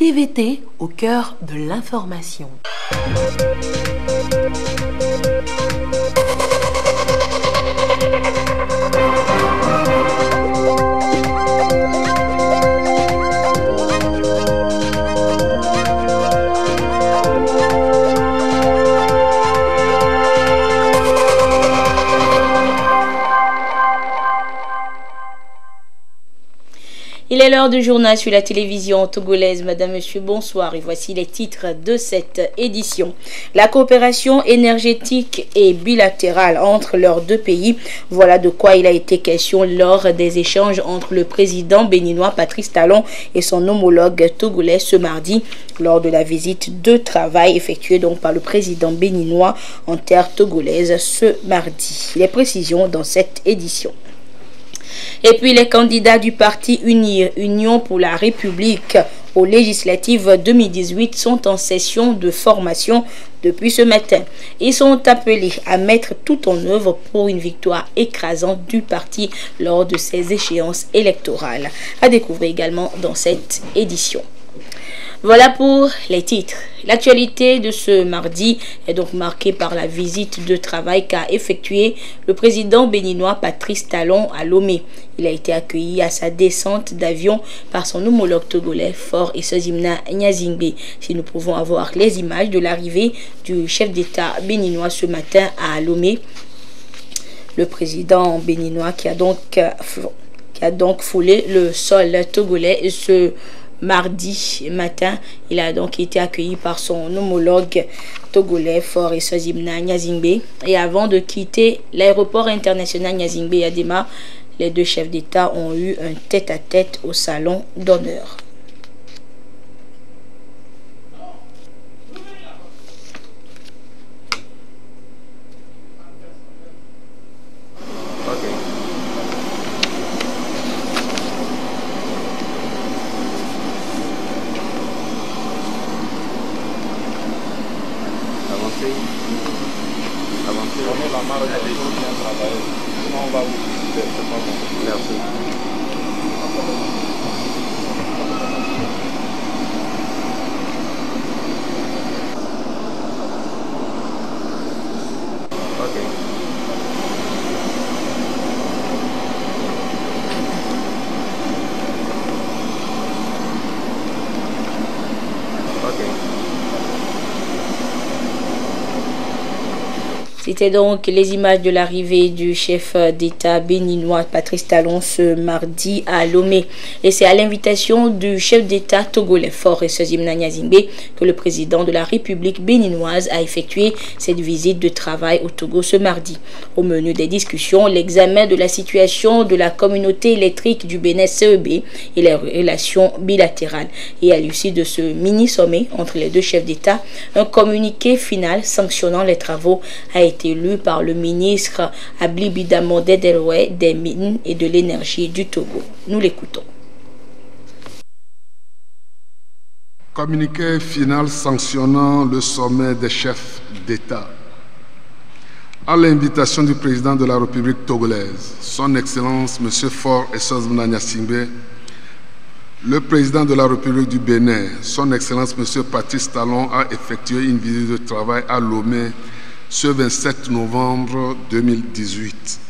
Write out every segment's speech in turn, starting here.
TVT au cœur de l'information. Il est l'heure du journal sur la télévision togolaise. Madame, Monsieur, bonsoir. Et voici les titres de cette édition. La coopération énergétique et bilatérale entre leurs deux pays. Voilà de quoi il a été question lors des échanges entre le président béninois Patrice Talon et son homologue togolais ce mardi, lors de la visite de travail effectuée donc par le président béninois en terre togolaise ce mardi. Les précisions dans cette édition. Et puis les candidats du parti Union pour la République aux législatives 2018 sont en session de formation depuis ce matin. Ils sont appelés à mettre tout en œuvre pour une victoire écrasante du parti lors de ces échéances électorales. À découvrir également dans cette édition. Voilà pour les titres. L'actualité de ce mardi est donc marquée par la visite de travail qu'a effectué le président béninois Patrice Talon à Lomé. Il a été accueilli à sa descente d'avion par son homologue togolais Faure Essozimna Gnazingbe. Si nous pouvons avoir les images de l'arrivée du chef d'État béninois ce matin à Lomé, le président béninois qui a donc foulé le sol togolais ce mardi matin. Il a donc été accueilli par son homologue togolais Faure Essozimna Gnazingbe. Et avant de quitter l'aéroport international Gnazingbe Adema, les deux chefs d'État ont eu un tête-à-tête au salon d'honneur. C'était donc les images de l'arrivée du chef d'État béninois Patrice Talon ce mardi à Lomé. Et c'est à l'invitation du chef d'État togolais Faure Essozimna Gnazingbe que le président de la République béninoise a effectué cette visite de travail au Togo ce mardi. Au menu des discussions, l'examen de la situation de la communauté électrique du Bénin CEB et les relations bilatérales. Et à l'issue de ce mini-sommet entre les deux chefs d'État, un communiqué final sanctionnant les travaux a été lu par le ministre Ablibida Mondé Delway des Mines et de l'Énergie du Togo. Nous l'écoutons. Communiqué final sanctionnant le sommet des chefs d'État. À l'invitation du président de la République togolaise, son Excellence M. Faure Essozimna Gnazingbe, le président de la République du Bénin, son Excellence M. Patrice Talon, a effectué une visite de travail à Lomé ce 27 novembre 2018.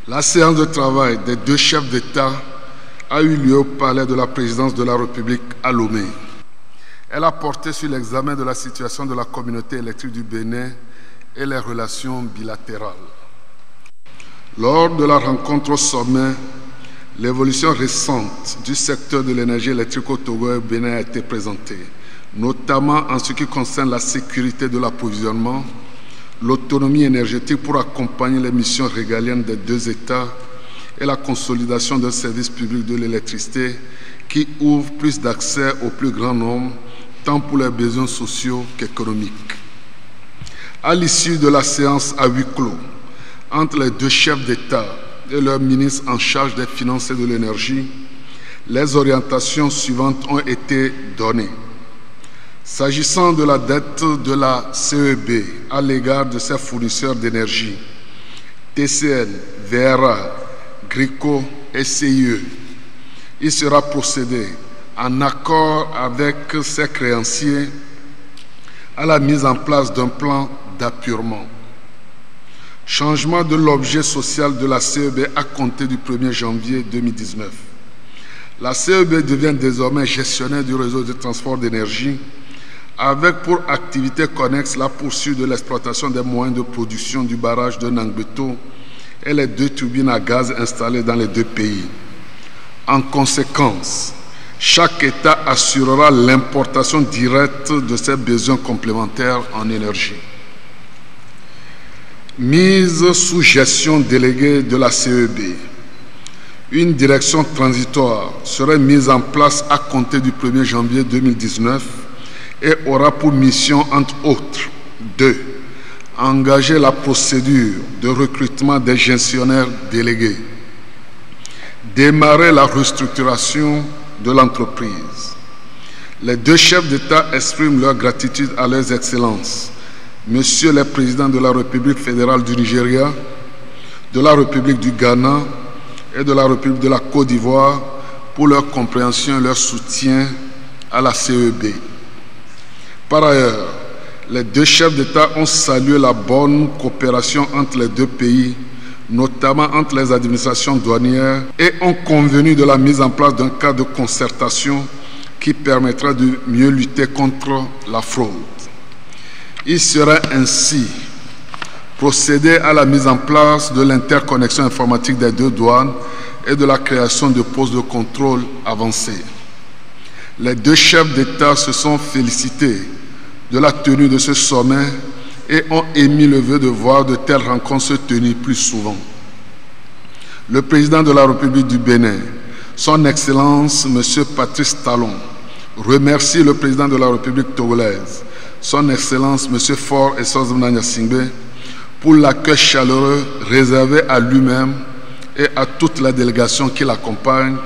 La séance de travail des deux chefs d'État a eu lieu au palais de la présidence de la République à Lomé. Elle a porté sur l'examen de la situation de la communauté électrique du Bénin et les relations bilatérales. Lors de la rencontre au sommet, l'évolution récente du secteur de l'énergie électrique au Togo et au Bénin a été présentée, notamment en ce qui concerne la sécurité de l'approvisionnement, l'autonomie énergétique pour accompagner les missions régaliennes des deux États et la consolidation d'un service public de l'électricité qui ouvre plus d'accès au plus grand nombre, tant pour les besoins sociaux qu'économiques. À l'issue de la séance à huis clos entre les deux chefs d'État et leur ministre en charge des finances et de l'énergie, les orientations suivantes ont été données. S'agissant de la dette de la CEB à l'égard de ses fournisseurs d'énergie, TCN, VRA, GRICO et CIE, il sera procédé en accord avec ses créanciers, à la mise en place d'un plan d'appurement. Changement de l'objet social de la CEB à compter du 1er janvier 2019. La CEB devient désormais gestionnaire du réseau de transport d'énergie avec pour activité connexe la poursuite de l'exploitation des moyens de production du barrage de Nangbeto et les 2 turbines à gaz installées dans les 2 pays. En conséquence, chaque État assurera l'importation directe de ses besoins complémentaires en énergie. Mise sous gestion déléguée de la CEB. Une direction transitoire serait mise en place à compter du 1er janvier 2019 et aura pour mission, entre autres, 2. Engager la procédure de recrutement des gestionnaires délégués. Démarrer la restructuration de l'entreprise. Les 2 chefs d'État expriment leur gratitude à leurs excellences, Messieurs les présidents de la République fédérale du Nigeria, de la République du Ghana et de la République de la Côte d'Ivoire pour leur compréhension et leur soutien à la CEB. Par ailleurs, les 2 chefs d'État ont salué la bonne coopération entre les 2 pays, notamment entre les administrations douanières, et ont convenu de la mise en place d'un cadre de concertation qui permettra de mieux lutter contre la fraude. Il sera ainsi procédé à la mise en place de l'interconnexion informatique des 2 douanes et de la création de postes de contrôle avancés. Les 2 chefs d'État se sont félicités de la tenue de ce sommet et ont émis le vœu de voir de telles rencontres se tenir plus souvent. Le président de la République du Bénin, son Excellence M. Patrice Talon, remercie le président de la République togolaise, son Excellence M. Faure Essozimna Gnassingbé, pour l'accueil chaleureux réservé à lui-même et à toute la délégation qui l'accompagne,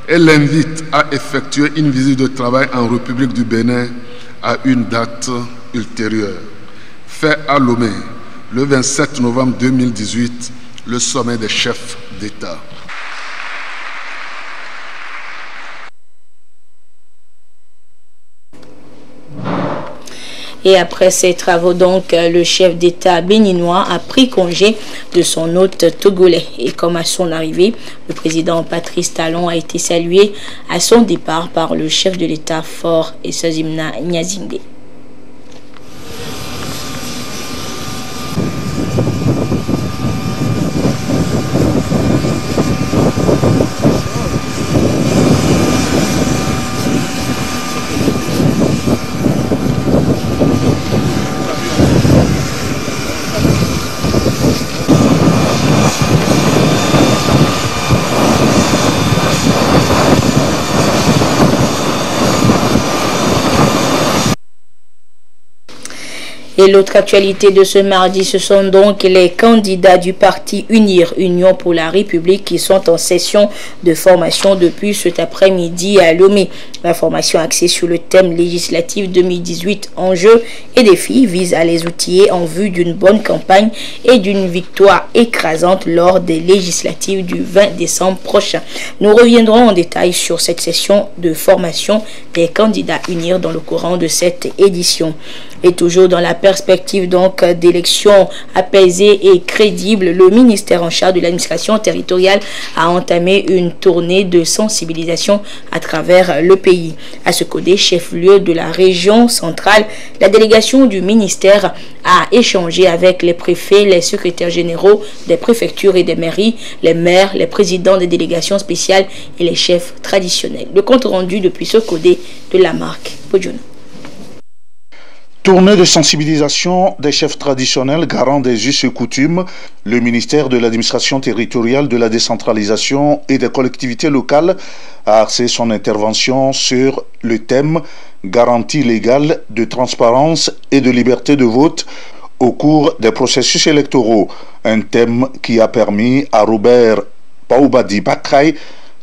et l'invite à effectuer une visite de travail en République du Bénin à une date ultérieure. Fait à Lomé, le 27 novembre 2018, le sommet des chefs d'État. Et après ces travaux, donc, le chef d'État béninois a pris congé de son hôte togolais. Et comme à son arrivée, le président Patrice Talon a été salué à son départ par le chef de l'État Faure Essozimna Gnassingbé. Et l'autre actualité de ce mardi, ce sont donc les candidats du parti UNIR, Union pour la République, qui sont en session de formation depuis cet après-midi à Lomé. La formation axée sur le thème législatif 2018, enjeux et défis, vise à les outiller en vue d'une bonne campagne et d'une victoire écrasante lors des législatives du 20 décembre prochain. Nous reviendrons en détail sur cette session de formation des candidats UNIR dans le courant de cette édition. Et toujours dans la perspective donc d'élections apaisées et crédibles, le ministère en charge de l'administration territoriale a entamé une tournée de sensibilisation à travers le pays. À ce côté, chef-lieu de la région centrale, la délégation du ministère a échangé avec les préfets, les secrétaires généraux des préfectures et des mairies, les maires, les présidents des délégations spéciales et les chefs traditionnels. Le compte rendu depuis ce côté de la marque Podjoun. Tournée de sensibilisation des chefs traditionnels garants des us et coutumes, le ministère de l'administration territoriale, de la décentralisation et des collectivités locales a axé son intervention sur le thème garantie légale de transparence et de liberté de vote au cours des processus électoraux, un thème qui a permis à Robert Paoubadi Bakray,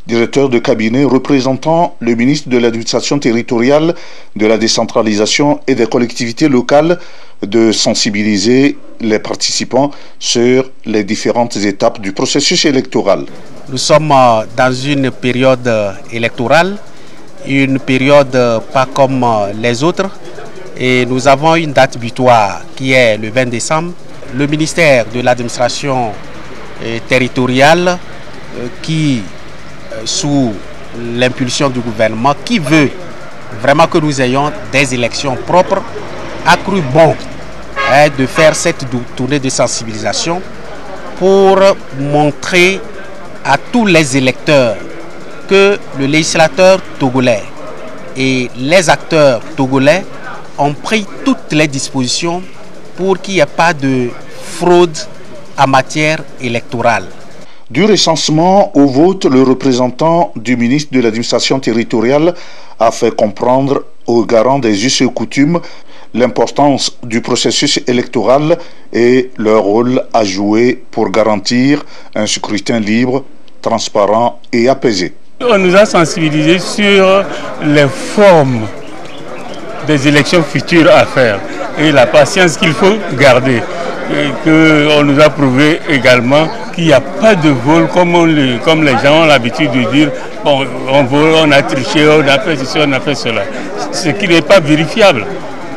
directeur de cabinet représentant le ministre de l'administration territoriale, de la décentralisation et des collectivités locales, de sensibiliser les participants sur les différentes étapes du processus électoral. Nous sommes dans une période électorale une période pas comme les autres et nous avons une date butoir qui est le 20 décembre. Le ministère de l'administration territoriale qui, sous l'impulsion du gouvernement, qui veut vraiment que nous ayons des élections propres, a cru bon de faire cette tournée de sensibilisation pour montrer à tous les électeurs que le législateur togolais et les acteurs togolais ont pris toutes les dispositions pour qu'il n'y ait pas de fraude en matière électorale. Du recensement au vote, le représentant du ministre de l'administration territoriale a fait comprendre aux garants des us et coutumes l'importance du processus électoral et leur rôle à jouer pour garantir un scrutin libre, transparent et apaisé. On nous a sensibilisés sur les formes des élections futures à faire et la patience qu'il faut garder. On nous a prouvé également qu'il n'y a pas de vol comme les gens ont l'habitude de dire bon, on vole, on a triché, on a fait ceci, on a fait cela. Ce qui n'est pas vérifiable.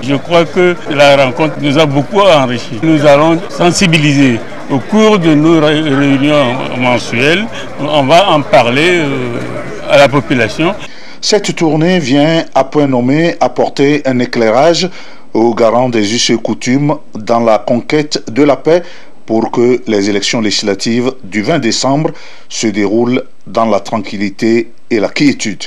Je crois que la rencontre nous a beaucoup enrichi. Nous allons sensibiliser au cours de nos réunions mensuelles. On va en parler à la population. Cette tournée vient à point nommé apporter un éclairage aux garants des us et coutumes dans la conquête de la paix pour que les élections législatives du 20 décembre se déroulent dans la tranquillité et la quiétude.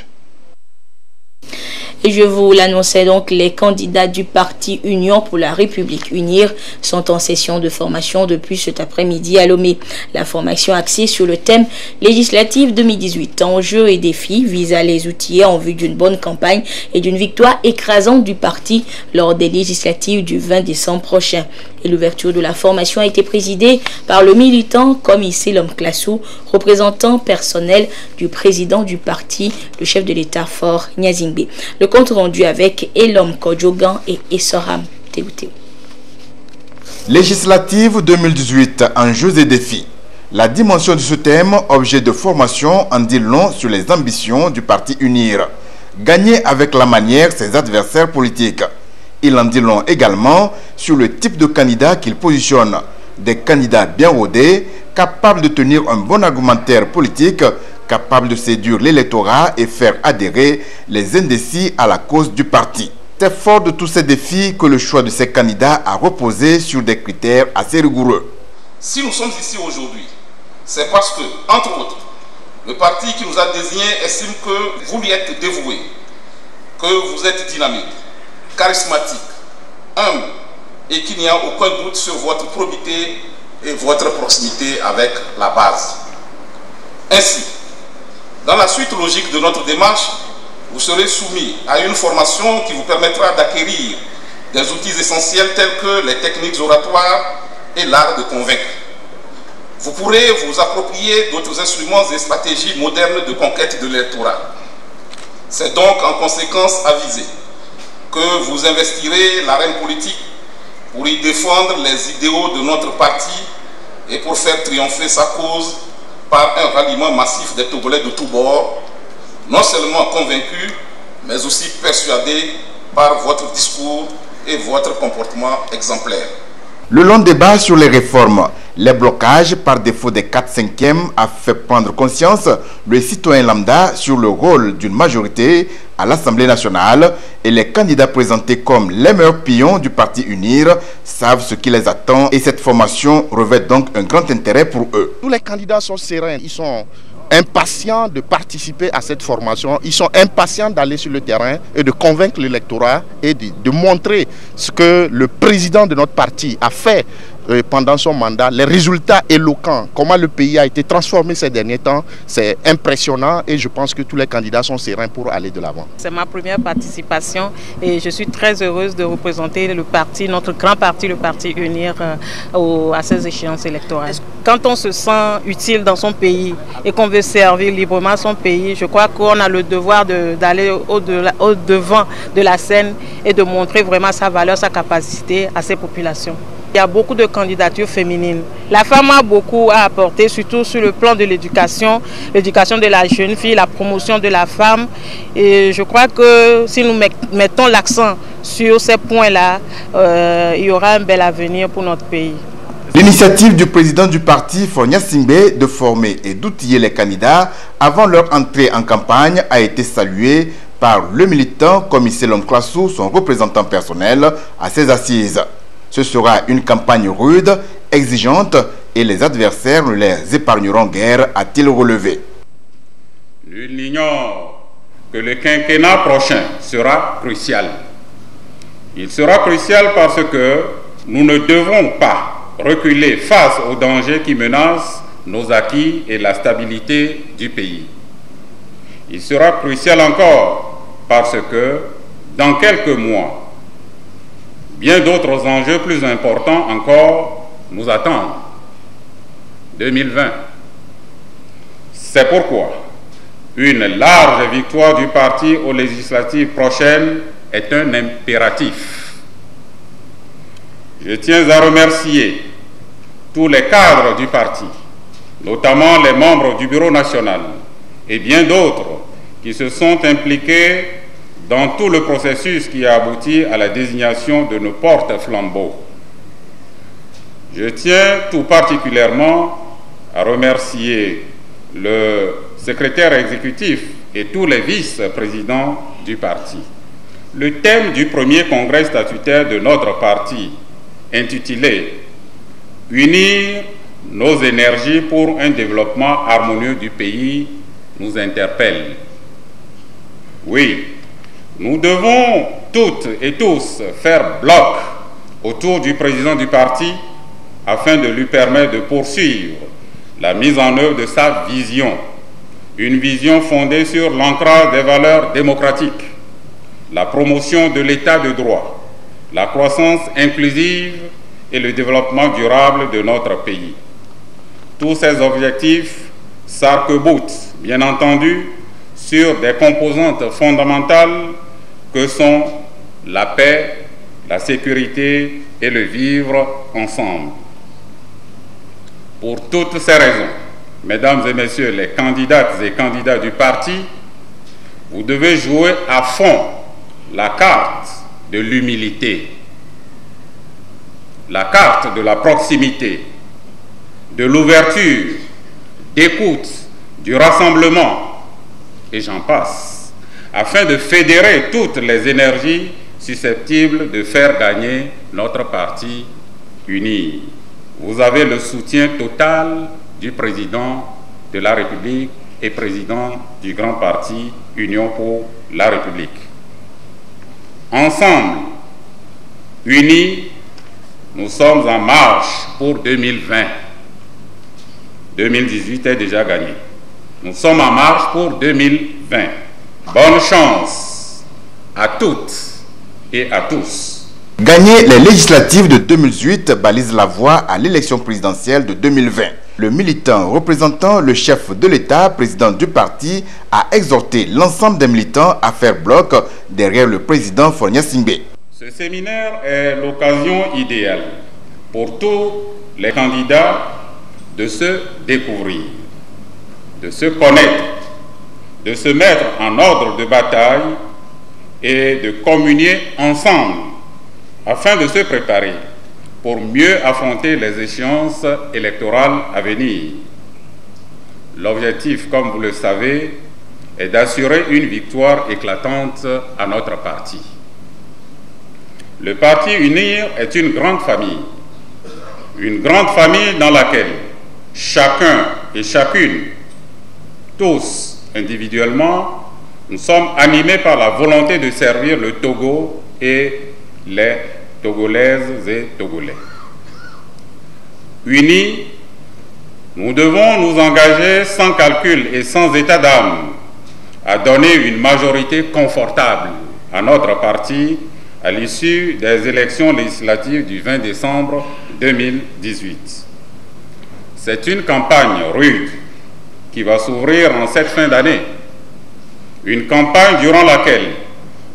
Et je vous l'annonçais donc, les candidats du parti Union pour la République Unir sont en session de formation depuis cet après-midi à Lomé. La formation axée sur le thème législatif 2018, enjeux et défis, vise à les outiller en vue d'une bonne campagne et d'une victoire écrasante du parti lors des législatives du 20 décembre prochain. Et l'ouverture de la formation a été présidée par le militant Comissé Lom Klassou, représentant personnel du président du parti, le chef de l'État Faure Gnassingbé. Le compte rendu avec Elom Kodjogan et Essoram Théouté. Législative 2018, enjeux et défis. La dimension de ce thème, objet de formation, en dit long sur les ambitions du parti Unir. Gagner avec la manière ses adversaires politiques. Il en dit long également sur le type de candidat qu'il positionne. Des candidats bien rodés, capables de tenir un bon argumentaire politique, capables de séduire l'électorat et faire adhérer les indécis à la cause du parti. C'est fort de tous ces défis que le choix de ces candidats a reposé sur des critères assez rigoureux. Si nous sommes ici aujourd'hui, c'est parce que, entre autres, le parti qui nous a désignés estime que vous lui êtes dévoué, que vous êtes dynamique, charismatique, humble et qu'il n'y a aucun doute sur votre probité et votre proximité avec la base. Ainsi, dans la suite logique de notre démarche, vous serez soumis à une formation qui vous permettra d'acquérir des outils essentiels tels que les techniques oratoires et l'art de convaincre. Vous pourrez vous approprier d'autres instruments et stratégies modernes de conquête de l'électorat. C'est donc en conséquence avisé que vous investirez l'arène politique pour y défendre les idéaux de notre parti et pour faire triompher sa cause par un ralliement massif des Togolais de tous bords, non seulement convaincus, mais aussi persuadés par votre discours et votre comportement exemplaire. Le long débat sur les réformes, les blocages par défaut des 4/5e a fait prendre conscience le citoyen lambda sur le rôle d'une majorité à l'Assemblée nationale et les candidats présentés comme les meilleurs pions du parti Unir savent ce qui les attend et cette formation revêt donc un grand intérêt pour eux. Tous les candidats sont sereins, ils sont impatients de participer à cette formation, ils sont impatients d'aller sur le terrain et de convaincre l'électorat et de montrer ce que le président de notre parti a fait pendant son mandat, les résultats éloquents, comment le pays a été transformé ces derniers temps, c'est impressionnant et je pense que tous les candidats sont sereins pour aller de l'avant. C'est ma première participation et je suis très heureuse de représenter le parti, notre grand parti, le parti Unir, à ces échéances électorales. Quand on se sent utile dans son pays et qu'on veut servir librement son pays, je crois qu'on a le devoir d'aller au-devant de la scène et de montrer vraiment sa valeur, sa capacité à ces populations. Il y a beaucoup de candidatures féminines. La femme a beaucoup à apporter, surtout sur le plan de l'éducation de la jeune fille, la promotion de la femme. Et je crois que si nous mettons l'accent sur ces points-là, il y aura un bel avenir pour notre pays. L'initiative du président du parti, Faure Gnassingbé, de former et d'outiller les candidats avant leur entrée en campagne a été saluée par le militant comme Selon Klassou, son représentant personnel, à ses assises. Ce sera une campagne rude, exigeante et les adversaires ne les épargneront guère, a-t-il relevé. Nul n'ignore que le quinquennat prochain sera crucial. Il sera crucial parce que nous ne devons pas reculer face aux dangers qui menacent nos acquis et la stabilité du pays. Il sera crucial encore parce que dans quelques mois, bien d'autres enjeux plus importants encore nous attendent. 2020. C'est pourquoi une large victoire du parti aux législatives prochaines est un impératif. Je tiens à remercier tous les cadres du parti, notamment les membres du Bureau national et bien d'autres qui se sont impliqués dans tout le processus qui a abouti à la désignation de nos porte-flambeaux. Je tiens tout particulièrement à remercier le secrétaire exécutif et tous les vice-présidents du parti. Le thème du premier congrès statutaire de notre parti, intitulé « Unir nos énergies pour un développement harmonieux du pays », nous interpelle. Oui, nous devons toutes et tous faire bloc autour du président du parti afin de lui permettre de poursuivre la mise en œuvre de sa vision, une vision fondée sur l'ancrage des valeurs démocratiques, la promotion de l'état de droit, la croissance inclusive et le développement durable de notre pays. Tous ces objectifs s'arc-boutent, bien entendu, sur des composantes fondamentales que sont la paix, la sécurité et le vivre ensemble. Pour toutes ces raisons, mesdames et messieurs les candidates et candidats du parti, vous devez jouer à fond la carte de l'humilité, la carte de la proximité, de l'ouverture, d'écoute, du rassemblement, et j'en passe, afin de fédérer toutes les énergies susceptibles de faire gagner notre parti uni. Vous avez le soutien total du président de la République et président du grand parti Union pour la République. Ensemble, unis, nous sommes en marche pour 2020. 2018 est déjà gagné. Nous sommes en marche pour 2020. Bonne chance à toutes et à tous. Gagner les législatives de 2018 balise la voie à l'élection présidentielle de 2020. Le militant représentant le chef de l'État, président du parti, a exhorté l'ensemble des militants à faire bloc derrière le président Faure Gnassingbé. Ce séminaire est l'occasion idéale pour tous les candidats de se découvrir, de se connaître, de se mettre en ordre de bataille et de communier ensemble afin de se préparer pour mieux affronter les échéances électorales à venir. L'objectif, comme vous le savez, est d'assurer une victoire éclatante à notre parti. Le parti Unir est une grande famille dans laquelle chacun et chacune, tous individuellement, nous sommes animés par la volonté de servir le Togo et les Togolaises et Togolais. Unis, nous devons nous engager sans calcul et sans état d'âme à donner une majorité confortable à notre parti à l'issue des élections législatives du 20 décembre 2018. C'est une campagne rude qui va s'ouvrir en cette fin d'année. Une campagne durant laquelle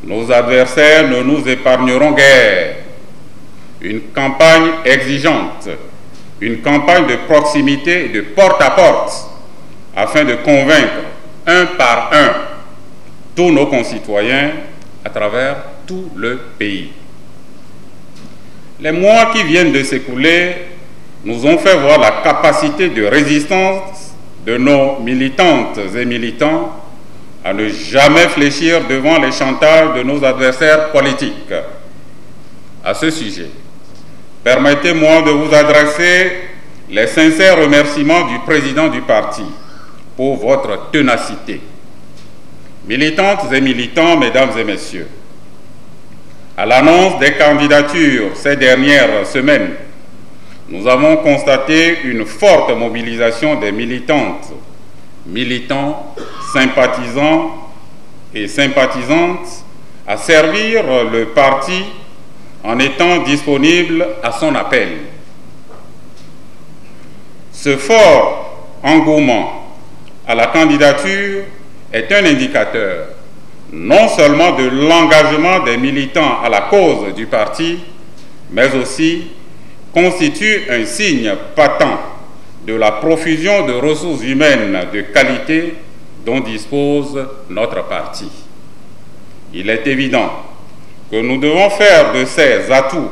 nos adversaires ne nous épargneront guère. une campagne exigeante, une campagne de proximité et de porte-à-porte, afin de convaincre un par un tous nos concitoyens à travers tout le pays. Les mois qui viennent de s'écouler nous ont fait voir la capacité de résistance de nos militantes et militants à ne jamais fléchir devant les chantages de nos adversaires politiques. À ce sujet, permettez-moi de vous adresser les sincères remerciements du président du parti pour votre ténacité. Militantes et militants, mesdames et messieurs, à l'annonce des candidatures ces dernières semaines, nous avons constaté une forte mobilisation des militantes, militants, sympathisants et sympathisantes à servir le parti en étant disponibles à son appel. Ce fort engouement à la candidature est un indicateur non seulement de l'engagement des militants à la cause du parti, mais aussi constitue un signe patent de la profusion de ressources humaines de qualité dont dispose notre parti. Il est évident que nous devons faire de ces atouts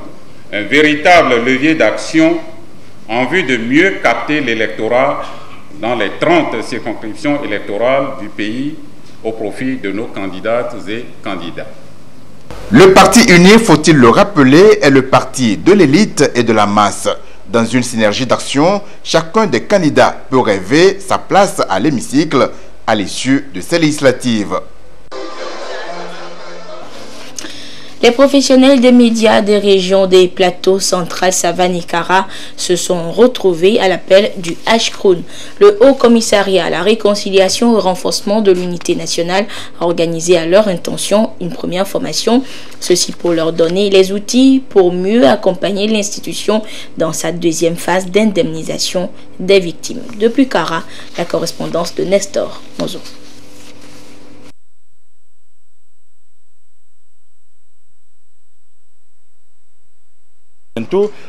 un véritable levier d'action en vue de mieux capter l'électorat dans les 30 circonscriptions électorales du pays au profit de nos candidates et candidats. Le parti uni, faut-il le rappeler, est le parti de l'élite et de la masse. Dans une synergie d'action, chacun des candidats peut rêver sa place à l'hémicycle à l'issue de ces législatives. Les professionnels des médias des régions des plateaux central, Savane et Kara se sont retrouvés à l'appel du HCROUN. Le Haut Commissariat à la réconciliation et au renforcement de l'unité nationale a organisé à leur intention une première formation, ceci pour leur donner les outils pour mieux accompagner l'institution dans sa deuxième phase d'indemnisation des victimes. Depuis Kara, la correspondance de Nestor Mozo.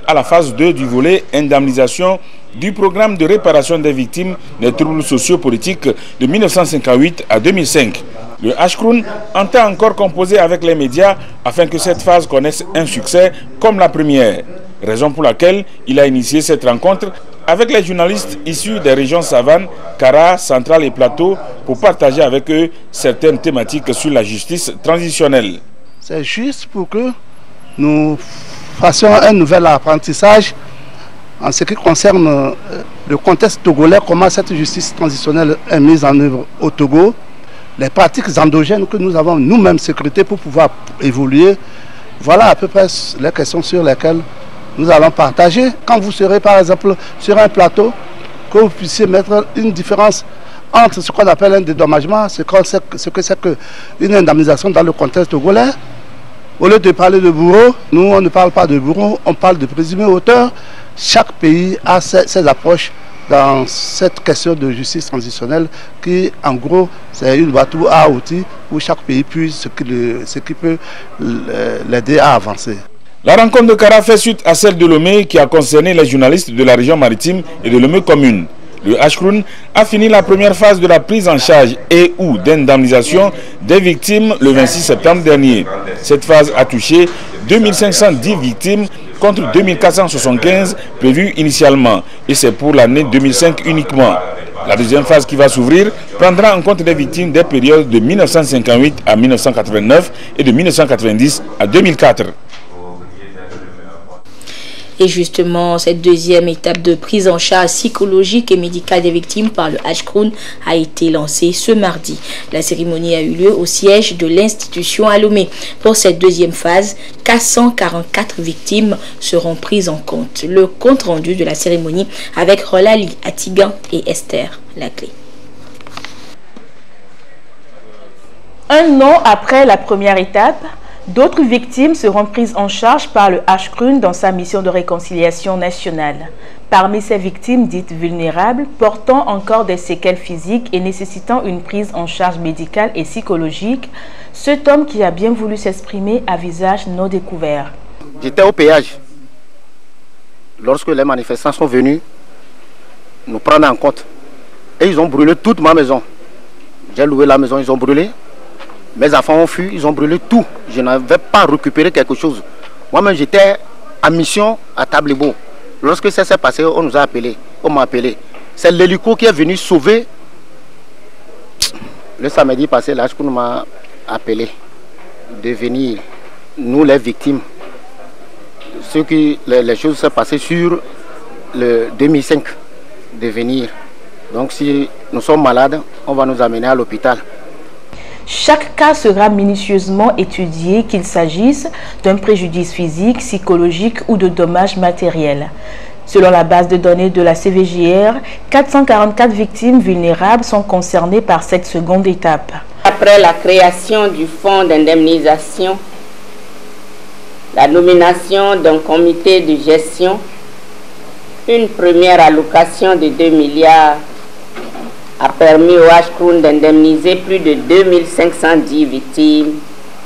À la phase 2 du volet indemnisation du programme de réparation des victimes des troubles sociopolitiques de 1958 à 2005. Le HCROUN entend encore composer avec les médias afin que cette phase connaisse un succès comme la première. Raison pour laquelle il a initié cette rencontre avec les journalistes issus des régions Savane, Kara, Centrale et Plateau pour partager avec eux certaines thématiques sur la justice transitionnelle. C'est juste pour que nous fassions un nouvel apprentissage en ce qui concerne le contexte togolais, comment cette justice transitionnelle est mise en œuvre au Togo, les pratiques endogènes que nous avons nous-mêmes sécurité pour pouvoir évoluer. Voilà à peu près les questions sur lesquelles nous allons partager. Quand vous serez par exemple sur un plateau, que vous puissiez mettre une différence entre ce qu'on appelle un dédommagement, ce que c'est qu'une indemnisation dans le contexte togolais. Au lieu de parler de bourreau, nous on ne parle pas de bourreau, on parle de présumé auteur. Chaque pays a ses approches dans cette question de justice transitionnelle qui, en gros, c'est une boîte à outils où chaque pays puise ce qui peut l'aider à avancer. La rencontre de Kara fait suite à celle de Lomé qui a concerné les journalistes de la région maritime et de Lomé commune. Le HCROUN a fini la première phase de la prise en charge et ou d'indemnisation des victimes le 26 septembre dernier. Cette phase a touché 2510 victimes contre 2475 prévues initialement et c'est pour l'année 2005 uniquement. La deuxième phase qui va s'ouvrir prendra en compte les victimes des périodes de 1958 à 1989 et de 1990 à 2004. Et justement, cette deuxième étape de prise en charge psychologique et médicale des victimes par le HCROUN a été lancée ce mardi. La cérémonie a eu lieu au siège de l'institution à Lomé. Pour cette deuxième phase, 444 victimes seront prises en compte. Le compte rendu de la cérémonie avec Rolali Atigan et Esther Laclé. Un an après la première étape, d'autres victimes seront prises en charge par le HCROUN dans sa mission de réconciliation nationale. Parmi ces victimes dites vulnérables, portant encore des séquelles physiques et nécessitant une prise en charge médicale et psychologique, cet homme qui a bien voulu s'exprimer à visage non découvert. J'étais au péage. lorsque les manifestants sont venus nous prendre en compte. Et ils ont brûlé toute ma maison. J'ai loué la maison, ils ont brûlé. Mes enfants ont fui, ils ont brûlé tout. Je n'avais pas récupéré quelque chose. Moi-même, j'étais en mission à Tablebo. Lorsque ça s'est passé, on nous a appelés. On m'a appelé. C'est l'hélico qui est venu sauver. Le samedi passé, l'Ashkroun m'a appelé de venir, nous les victimes. Les choses se sont passées sur le 2005, de venir. Donc si nous sommes malades, on va nous amener à l'hôpital. Chaque cas sera minutieusement étudié, qu'il s'agisse d'un préjudice physique, psychologique ou de dommages matériels. Selon la base de données de la CVJR, 444 victimes vulnérables sont concernées par cette seconde étape. Après la création du fonds d'indemnisation, la nomination d'un comité de gestion, une première allocation de 2 milliards a permis au Ashkroun d'indemniser plus de 2510 victimes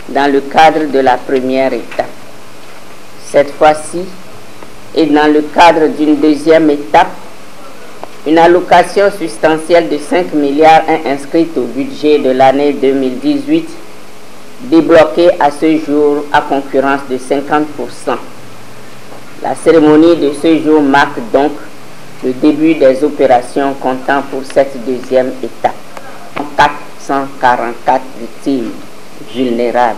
dans le cadre de la première étape. Cette fois-ci, et dans le cadre d'une deuxième étape, une allocation substantielle de 5 milliards est inscrite au budget de l'année 2018, débloquée à ce jour à concurrence de 50%. La cérémonie de ce jour marque donc le début des opérations comptant pour cette deuxième étape. 444 victimes vulnérables,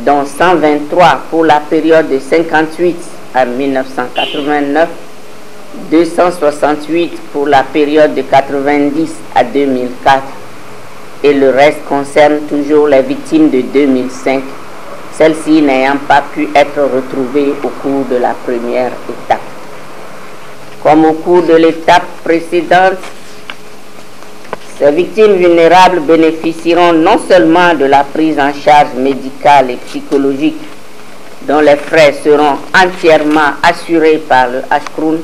dont 123 pour la période de 58 à 1989, 268 pour la période de 90 à 2004 et le reste concerne toujours les victimes de 2005, celles-ci n'ayant pas pu être retrouvées au cours de la première étape. Comme au cours de l'étape précédente, ces victimes vulnérables bénéficieront non seulement de la prise en charge médicale et psychologique, dont les frais seront entièrement assurés par le Ashkroun,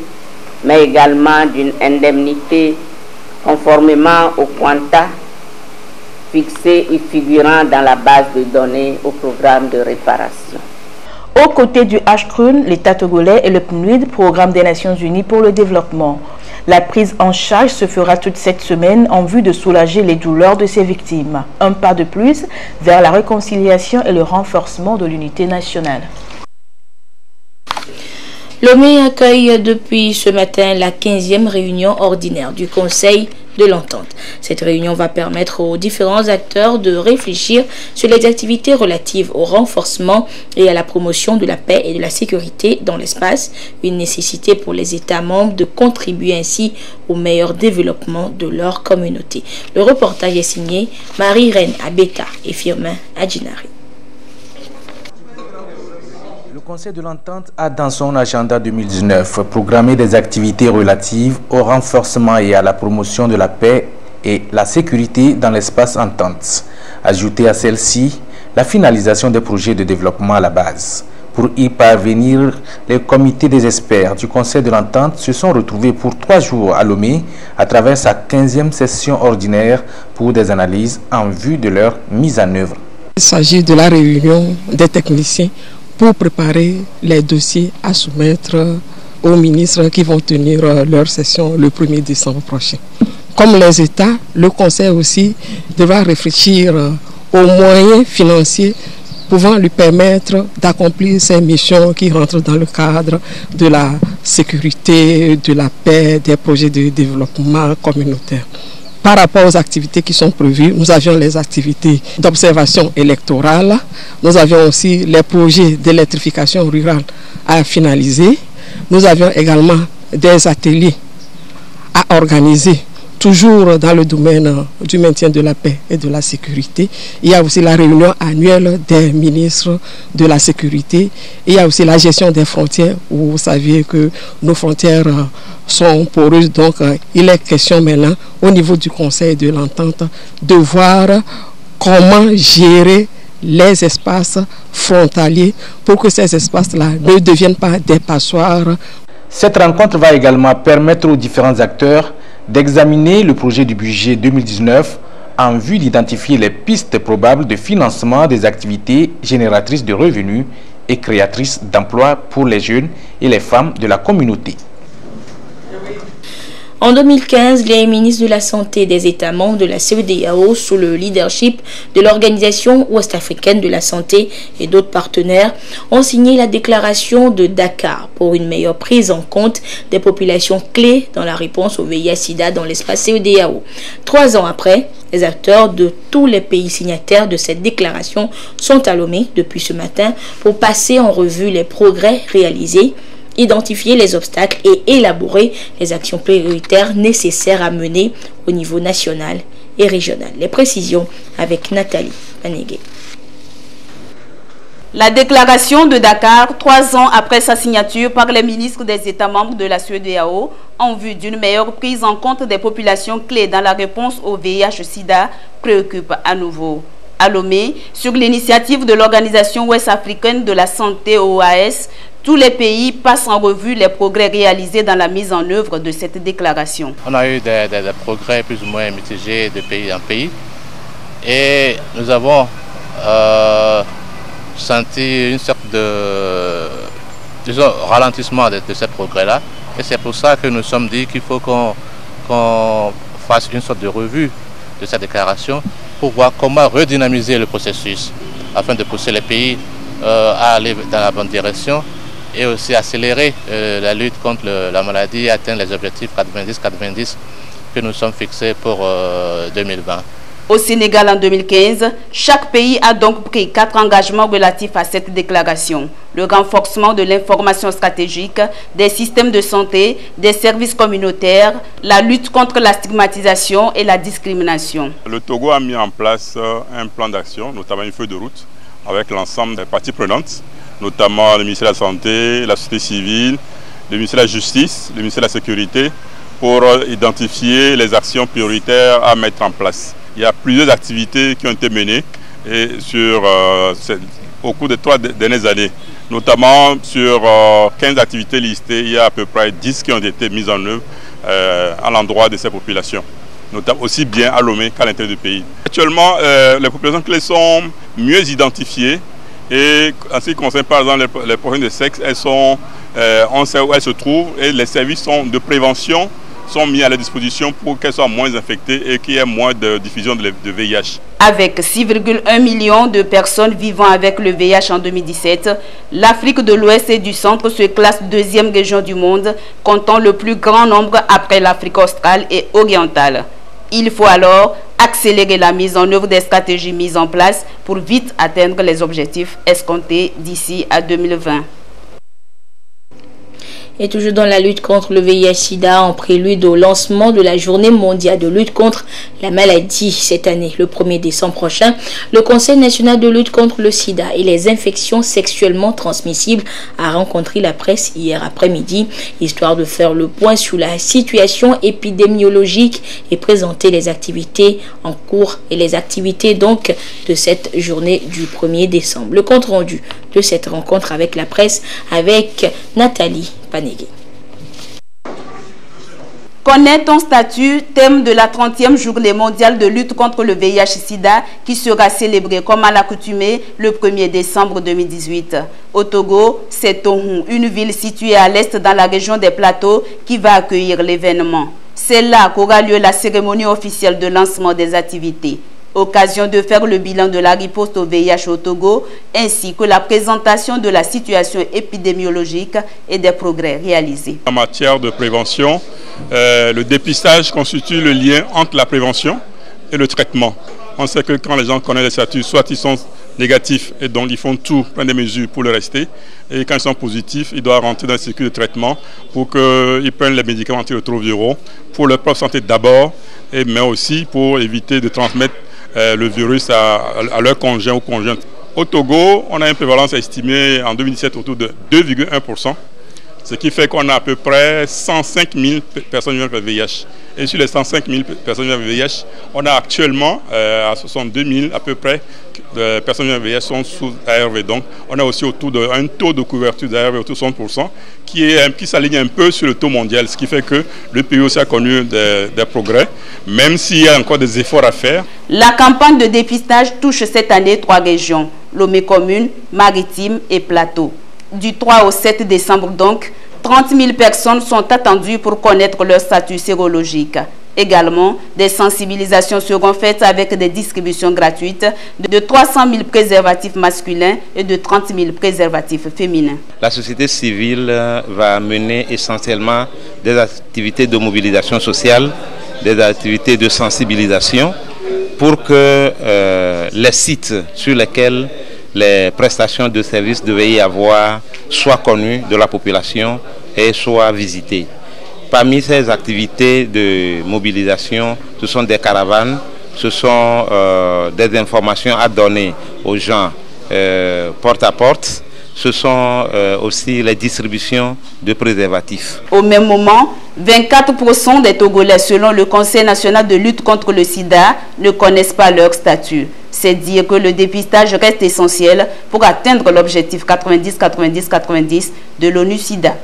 mais également d'une indemnité conformément au quanta fixé et figurant dans la base de données au programme de réparation. Aux côtés du Ashkroun, l'État togolais et le PNUD, Programme des Nations Unies pour le développement. La prise en charge se fera toute cette semaine en vue de soulager les douleurs de ces victimes. Un pas de plus vers la réconciliation et le renforcement de l'unité nationale. Lomé accueille depuis ce matin la 15e réunion ordinaire du Conseil de l'Entente. Cette réunion va permettre aux différents acteurs de réfléchir sur les activités relatives au renforcement et à la promotion de la paix et de la sécurité dans l'espace, une nécessité pour les États membres de contribuer ainsi au meilleur développement de leur communauté. Le reportage est signé Marie-Reine Abeka et Firmin Adjinari. Le Conseil de l'Entente a dans son agenda 2019 programmé des activités relatives au renforcement et à la promotion de la paix et la sécurité dans l'espace Entente. Ajouté à celle-ci, la finalisation des projets de développement à la base. Pour y parvenir, les comités des experts du Conseil de l'Entente se sont retrouvés pour 3 jours à Lomé à travers sa 15e session ordinaire pour des analyses en vue de leur mise en œuvre. Il s'agit de la réunion des techniciens pour préparer les dossiers à soumettre aux ministres qui vont tenir leur session le 1er décembre prochain. Comme les États, le Conseil aussi devra réfléchir aux moyens financiers pouvant lui permettre d'accomplir ces missions qui rentrent dans le cadre de la sécurité, de la paix, des projets de développement communautaire. Par rapport aux activités qui sont prévues, nous avions les activités d'observation électorale, nous avions aussi les projets d'électrification rurale à finaliser, nous avions également des ateliers à organiser, toujours dans le domaine du maintien de la paix et de la sécurité. Il y a aussi la réunion annuelle des ministres de la sécurité. Il y a aussi la gestion des frontières, où vous saviez que nos frontières sont poreuses. Donc, il est question maintenant, au niveau du Conseil de l'Entente, de voir comment gérer les espaces frontaliers pour que ces espaces-là ne deviennent pas des passoires. Cette rencontre va également permettre aux différents acteurs d'examiner le projet du budget 2019 en vue d'identifier les pistes probables de financement des activités génératrices de revenus et créatrice d'emplois pour les jeunes et les femmes de la communauté. En 2015, les ministres de la Santé des États membres de la CEDEAO, sous le leadership de l'Organisation ouest-africaine de la santé et d'autres partenaires, ont signé la déclaration de Dakar pour une meilleure prise en compte des populations clés dans la réponse au VIH-Sida dans l'espace CEDEAO. 3 ans après, les acteurs de tous les pays signataires de cette déclaration sont à Lomé depuis ce matin pour passer en revue les progrès réalisés, identifier les obstacles et élaborer les actions prioritaires nécessaires à mener au niveau national et régional. Les précisions avec Nathalie Panégué. La déclaration de Dakar, 3 ans après sa signature par les ministres des États membres de la CEDEAO, en vue d'une meilleure prise en compte des populations clés dans la réponse au VIH-Sida, préoccupe à nouveau. À Lomé, sur l'initiative de l'Organisation ouest-africaine de la santé OAS, tous les pays passent en revue les progrès réalisés dans la mise en œuvre de cette déclaration. On a eu des progrès plus ou moins mitigés de pays en pays et nous avons senti une sorte de ralentissement de ces progrès-là. Et c'est pour ça que nous sommes dit qu'il faut qu'on fasse une sorte de revue de cette déclaration pour voir comment redynamiser le processus afin de pousser les pays à aller dans la bonne direction et aussi accélérer la lutte contre la maladie et atteindre les objectifs 90-90 que nous sommes fixés pour 2020. Au Sénégal en 2015, chaque pays a donc pris 4 engagements relatifs à cette déclaration. Le renforcement de l'information stratégique, des systèmes de santé, des services communautaires, la lutte contre la stigmatisation et la discrimination. Le Togo a mis en place un plan d'action, notamment une feuille de route, avec l'ensemble des parties prenantes, notamment le ministère de la Santé, la société civile, le ministère de la Justice, le ministère de la Sécurité, pour identifier les actions prioritaires à mettre en place. Il y a plusieurs activités qui ont été menées et au cours des 3 dernières années. Notamment sur 15 activités listées, il y a à peu près 10 qui ont été mises en œuvre à l'endroit de ces populations, notamment aussi bien à Lomé qu'à l'intérieur du pays. Actuellement, les populations clés sont mieux identifiées et en ce qui concerne par exemple les problèmes de sexe, on sait où elles se trouvent et les services de prévention sont mis à la disposition pour qu'elles soient moins infectées et qu'il y ait moins de diffusion de VIH. Avec 6,1 millions de personnes vivant avec le VIH en 2017, l'Afrique de l'Ouest et du Centre se classe 2e région du monde, comptant le plus grand nombre après l'Afrique australe et orientale. Il faut alors accélérer la mise en œuvre des stratégies mises en place pour vite atteindre les objectifs escomptés d'ici à 2020. Et toujours dans la lutte contre le VIH-Sida, en prélude au lancement de la journée mondiale de lutte contre la maladie cette année, le 1er décembre prochain, le Conseil national de lutte contre le sida et les infections sexuellement transmissibles a rencontré la presse hier après-midi, histoire de faire le point sur la situation épidémiologique et présenter les activités en cours et les activités donc de cette journée du 1er décembre. Le compte rendu de cette rencontre avec la presse avec Nathalie Panégué. Connais ton statut, thème de la 30e journée mondiale de lutte contre le VIH-Sida qui sera célébrée comme à l'accoutumée le 1er décembre 2018. Au Togo, c'est Tohou, une ville située à l'est dans la région des Plateaux qui va accueillir l'événement. C'est là qu'aura lieu la cérémonie officielle de lancement des activités. Occasion de faire le bilan de la riposte au VIH au Togo, ainsi que la présentation de la situation épidémiologique et des progrès réalisés. En matière de prévention, le dépistage constitue le lien entre la prévention et le traitement. On sait que quand les gens connaissent les statuts, soit ils sont négatifs et donc ils font tout, prennent des mesures pour le rester, et quand ils sont positifs, ils doivent rentrer dans le circuit de traitement pour qu'ils prennent les médicaments antirétroviraux pour leur propre santé d'abord, mais aussi pour éviter de transmettre le virus à leur conjoint ou conjointe. Au Togo, on a une prévalence estimée en 2017 autour de 2,1%, ce qui fait qu'on a à peu près 105 000 personnes vivant avec le VIH. Et sur les 105 000 personnes vivant avec le VIH, on a actuellement à 62 000 à peu près de personnes vivant avec le VIH sont sous ARV. Donc on a aussi autour d'un taux de couverture d'ARV autour de 60% qui s'aligne un peu sur le taux mondial, ce qui fait que le pays aussi a connu des progrès, même s'il y a encore des efforts à faire. La campagne de dépistage touche cette année 3 régions. Lomé commune, Maritime et Plateau. Du 3 au 7 décembre donc, 30 000 personnes sont attendues pour connaître leur statut sérologique. Également, des sensibilisations seront faites avec des distributions gratuites de 300 000 préservatifs masculins et de 30 000 préservatifs féminins. La société civile va mener essentiellement des activités de mobilisation sociale, des activités de sensibilisation pour que les sites sur lesquels les prestations de services devaient y avoir soient connus de la population et soient visités. Parmi ces activités de mobilisation, ce sont des caravanes, ce sont des informations à donner aux gens porte à porte, ce sont aussi les distributions de préservatifs. Au même moment, 24% des Togolais, selon le Conseil national de lutte contre le sida, ne connaissent pas leur statut. C'est dire que le dépistage reste essentiel pour atteindre l'objectif 90-90-90 de l'ONU-SIDA.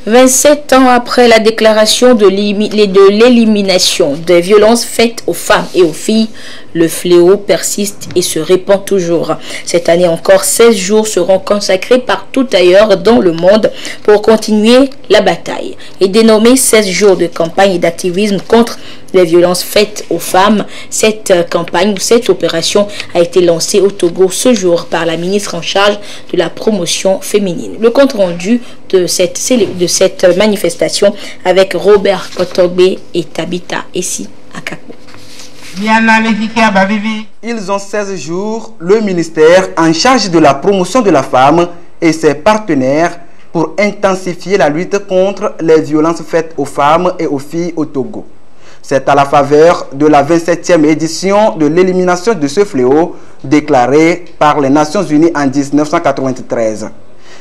27 ans après la déclaration de l'élimination des violences faites aux femmes et aux filles, le fléau persiste et se répand toujours. Cette année encore, 16 jours seront consacrés partout ailleurs dans le monde pour continuer la bataille. Et dénommé 16 jours de campagne et d'activisme contre les violences faites aux femmes, cette campagne ou cette opération a été lancée au Togo ce jour par la ministre en charge de la promotion féminine. Le compte rendu de cette manifestation avec Robert Kotogbe et Tabitha Essi Akako. Ils ont 16 jours, le ministère en charge de la promotion de la femme et ses partenaires pour intensifier la lutte contre les violences faites aux femmes et aux filles au Togo. C'est à la faveur de la 27e édition de l'élimination de ce fléau déclaré par les Nations Unies en 1993.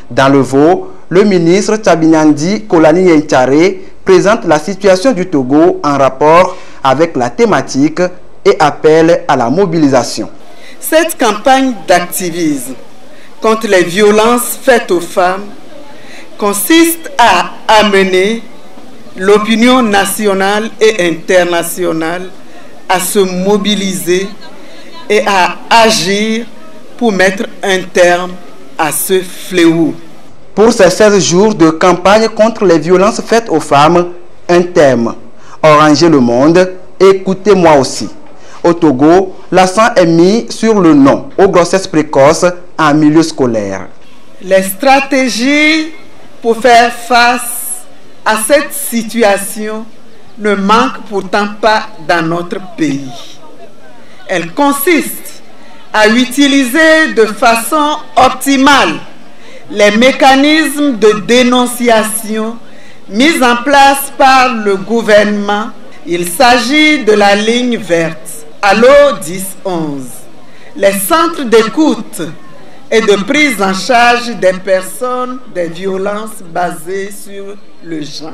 Dans le Vaud, le ministre Tchabinyandi Kolani Yenchare présente la situation du Togo en rapport avec la thématique et appelle à la mobilisation. Cette campagne d'activisme contre les violences faites aux femmes consiste à amener l'opinion nationale et internationale à se mobiliser et à agir pour mettre un terme à ce fléau. Pour ces 16 jours de campagne contre les violences faites aux femmes, un thème: Oranger le monde, écoutez-moi aussi. Au Togo, l'accent est mis sur le non aux grossesses précoces en milieu scolaire. Les stratégies pour faire face à cette situation ne manquent pourtant pas dans notre pays. Elles consistent à utiliser de façon optimale les mécanismes de dénonciation mis en place par le gouvernement. Il s'agit de la ligne verte, Allo 1011, les centres d'écoute et de prise en charge des personnes des violences basées sur le genre.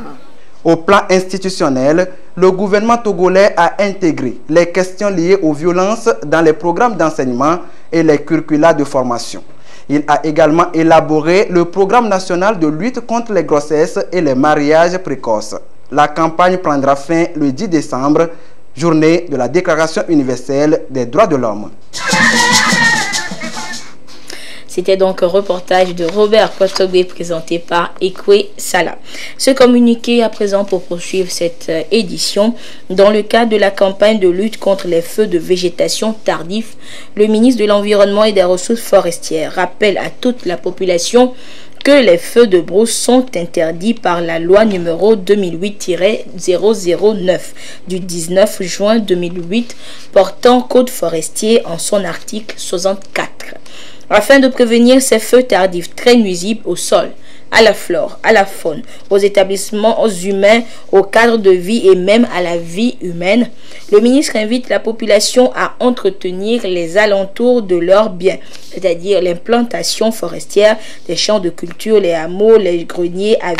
Au plan institutionnel, le gouvernement togolais a intégré les questions liées aux violences dans les programmes d'enseignement et les curricula de formation. Il a également élaboré le programme national de lutte contre les grossesses et les mariages précoces. La campagne prendra fin le 10 décembre, journée de la Déclaration universelle des droits de l'homme. C'était donc un reportage de Robert Kotogbe présenté par Ekwe Sala. Ce communiqué à présent pour poursuivre cette édition. Dans le cadre de la campagne de lutte contre les feux de végétation tardifs, le ministre de l'Environnement et des Ressources forestières rappelle à toute la population que les feux de brousse sont interdits par la loi numéro 2008-009 du 19 juin 2008 portant code forestier en son article 64. Afin de prévenir ces feux tardifs très nuisibles au sol, à la flore, à la faune, aux établissements humains, au cadre de vie et même à la vie humaine, le ministre invite la population à entretenir les alentours de leurs biens, c'est-à-dire l'implantation forestière, des champs de culture, les hameaux, les greniers à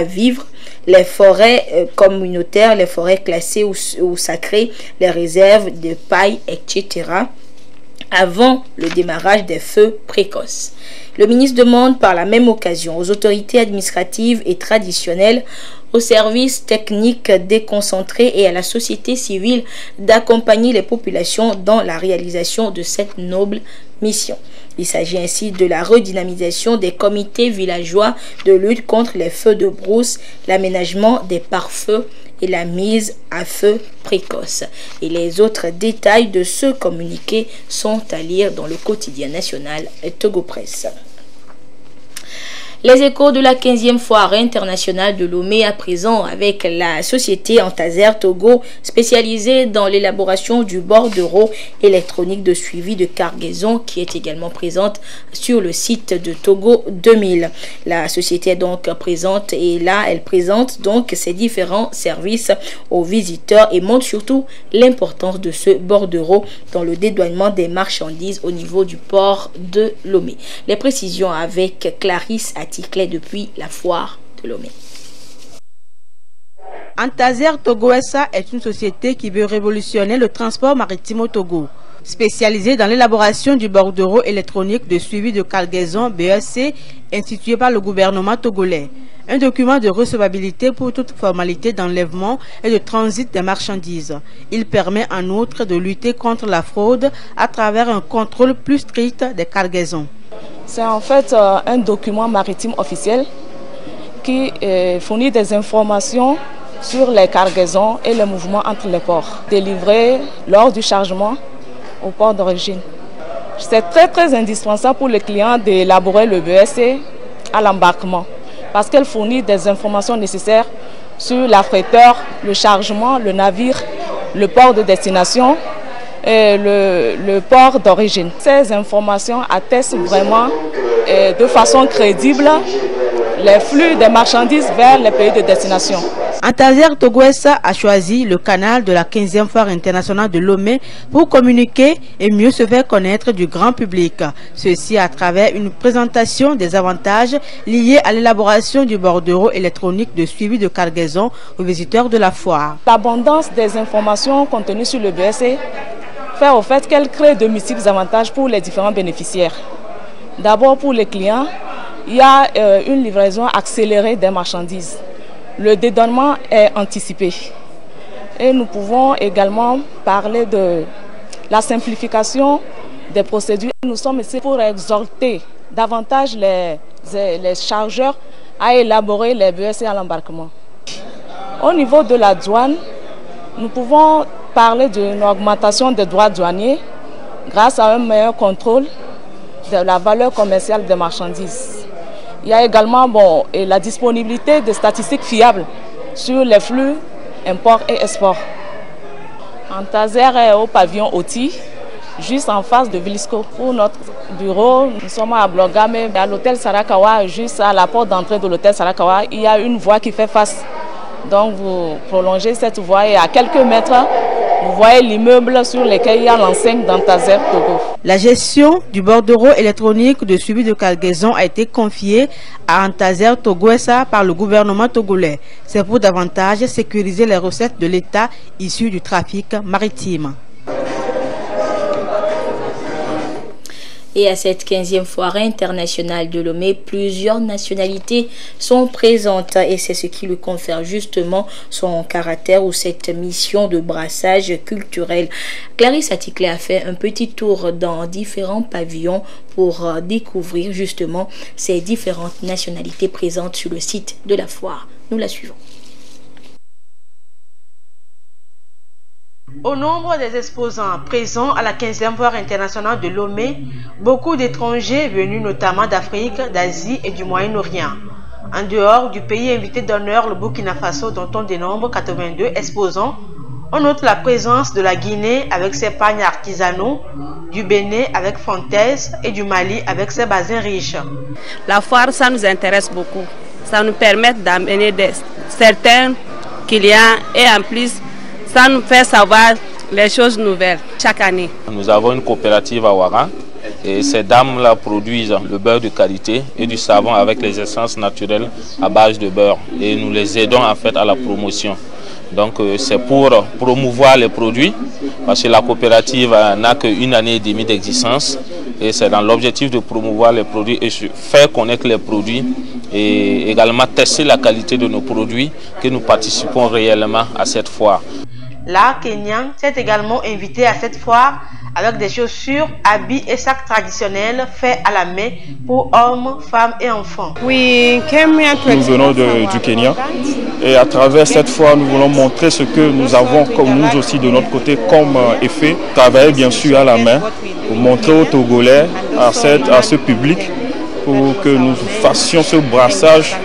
vivre, les forêts communautaires, les forêts classées ou sacrées, les réserves de paille, etc., avant le démarrage des feux précoces. Le ministre demande par la même occasion aux autorités administratives et traditionnelles aux services techniques déconcentrés et à la société civile d'accompagner les populations dans la réalisation de cette noble mission. Il s'agit ainsi de la redynamisation des comités villageois de lutte contre les feux de brousse, l'aménagement des pare-feux et la mise à feu précoce. Et les autres détails de ce communiqué sont à lire dans le quotidien national Togo Presse. Les échos de la 15e foire internationale de Lomé à présent avec la société Antazer Togo spécialisée dans l'élaboration du bordereau électronique de suivi de cargaison qui est également présente sur le site de Togo 2000. La société est donc présente et là elle présente donc ses différents services aux visiteurs et montre surtout l'importance de ce bordereau dans le dédouanement des marchandises au niveau du port de Lomé. Les précisions avec Clarisse Aticlé depuis la foire de Lomé. Antazer Togo SA est une société qui veut révolutionner le transport maritime au Togo. Spécialisée dans l'élaboration du bordereau électronique de suivi de cargaison BEC institué par le gouvernement togolais. Un document de recevabilité pour toute formalité d'enlèvement et de transit des marchandises. Il permet en outre de lutter contre la fraude à travers un contrôle plus strict des cargaisons. C'est en fait un document maritime officiel qui fournit des informations sur les cargaisons et les mouvements entre les ports, délivrés lors du chargement au port d'origine. C'est très indispensable pour le client d'élaborer le BEC à l'embarquement parce qu'elle fournit des informations nécessaires sur l'affréteur, le chargement, le navire, le port de destination et le port d'origine. Ces informations attestent vraiment de façon crédible les flux des marchandises vers les pays de destination. Antazer Togo SA a choisi le canal de la 15e foire internationale de Lomé pour communiquer et mieux se faire connaître du grand public. Ceci à travers une présentation des avantages liés à l'élaboration du bordereau électronique de suivi de cargaison aux visiteurs de la foire. L'abondance des informations contenues sur le BEC fait au fait qu'elle crée de multiples avantages pour les différents bénéficiaires. D'abord pour les clients, il y a une livraison accélérée des marchandises. Le dédouanement est anticipé. Et nous pouvons également parler de la simplification des procédures. Nous sommes ici pour exhorter davantage les chargeurs à élaborer les BEC à l'embarquement. Au niveau de la douane, nous pouvons parler d'une augmentation des droits douaniers grâce à un meilleur contrôle de la valeur commerciale des marchandises. Il y a également la disponibilité de statistiques fiables sur les flux import et export. Antazer est au pavillon Oti, juste en face de Villisco. Pour notre bureau, nous sommes à Blogame, à l'hôtel Sarakawa, juste à la porte d'entrée de l'hôtel Sarakawa, il y a une voie qui fait face. Donc vous prolongez cette voie et à quelques mètres, vous voyez l'immeuble sur lequel il y a l'enseigne d'Antazer Togo. La gestion du bordereau électronique de suivi de cargaison a été confiée à Antazer Togo SA par le gouvernement togolais. C'est pour davantage sécuriser les recettes de l'État issues du trafic maritime. Et à cette 15e foire internationale de Lomé, plusieurs nationalités sont présentes et c'est ce qui lui confère justement son caractère ou cette mission de brassage culturel. Clarisse Aticlé a fait un petit tour dans différents pavillons pour découvrir justement ces différentes nationalités présentes sur le site de la foire. Nous la suivons. Au nombre des exposants présents à la 15e foire internationale de Lomé, beaucoup d'étrangers venus notamment d'Afrique, d'Asie et du Moyen-Orient. En dehors du pays invité d'honneur, le Burkina Faso, dont on dénombre 82 exposants, on note la présence de la Guinée avec ses pagnes artisanaux, du Bénin avec Fontaise et du Mali avec ses basins riches. La foire, ça nous intéresse beaucoup. Ça nous permet d'amener certains clients et en plus, ça nous fait savoir les choses nouvelles chaque année. Nous avons une coopérative à Ouaga Et ces dames-là produisent le beurre de qualité et du savon avec les essences naturelles à base de beurre. Et nous les aidons en fait à la promotion. Donc c'est pour promouvoir les produits, parce que la coopérative n'a qu'une année et demie d'existence. Et c'est dans l'objectif de promouvoir les produits et faire connaître les produits et également tester la qualité de nos produits que nous participons réellement à cette foire. L'art kenyan s'est également invité à cette foire avec des chaussures, habits et sacs traditionnels faits à la main pour hommes, femmes et enfants. Nous venons du Kenya et à travers cette foire, nous voulons montrer ce que nous avons comme nous aussi de notre côté comme effet. Travailler bien sûr à la main pour montrer aux Togolais, à ce public, pour que nous fassions ce brassage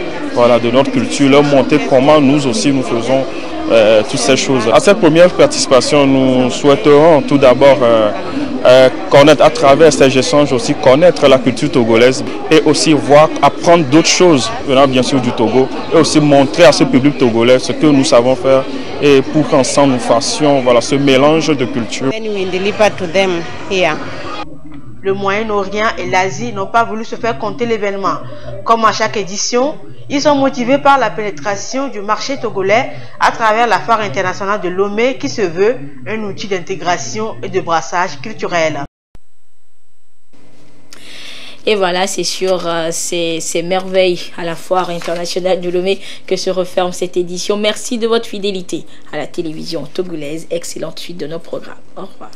de notre culture, leur montrer comment nous aussi nous faisons toutes ces choses. À cette première participation, nous souhaiterons tout d'abord connaître à travers ces échanges aussi connaître la culture togolaise et aussi apprendre d'autres choses venant bien sûr du Togo et aussi montrer à ce public togolais ce que nous savons faire et pour qu'ensemble nous fassions ce mélange de cultures. Le Moyen-Orient et l'Asie n'ont pas voulu se faire compter l'événement. Comme à chaque édition, ils sont motivés par la pénétration du marché togolais à travers la foire internationale de Lomé qui se veut un outil d'intégration et de brassage culturel. Et voilà, c'est sur ces merveilles à la foire internationale de Lomé que se referme cette édition. Merci de votre fidélité à la télévision togolaise. Excellente suite de nos programmes. Au revoir.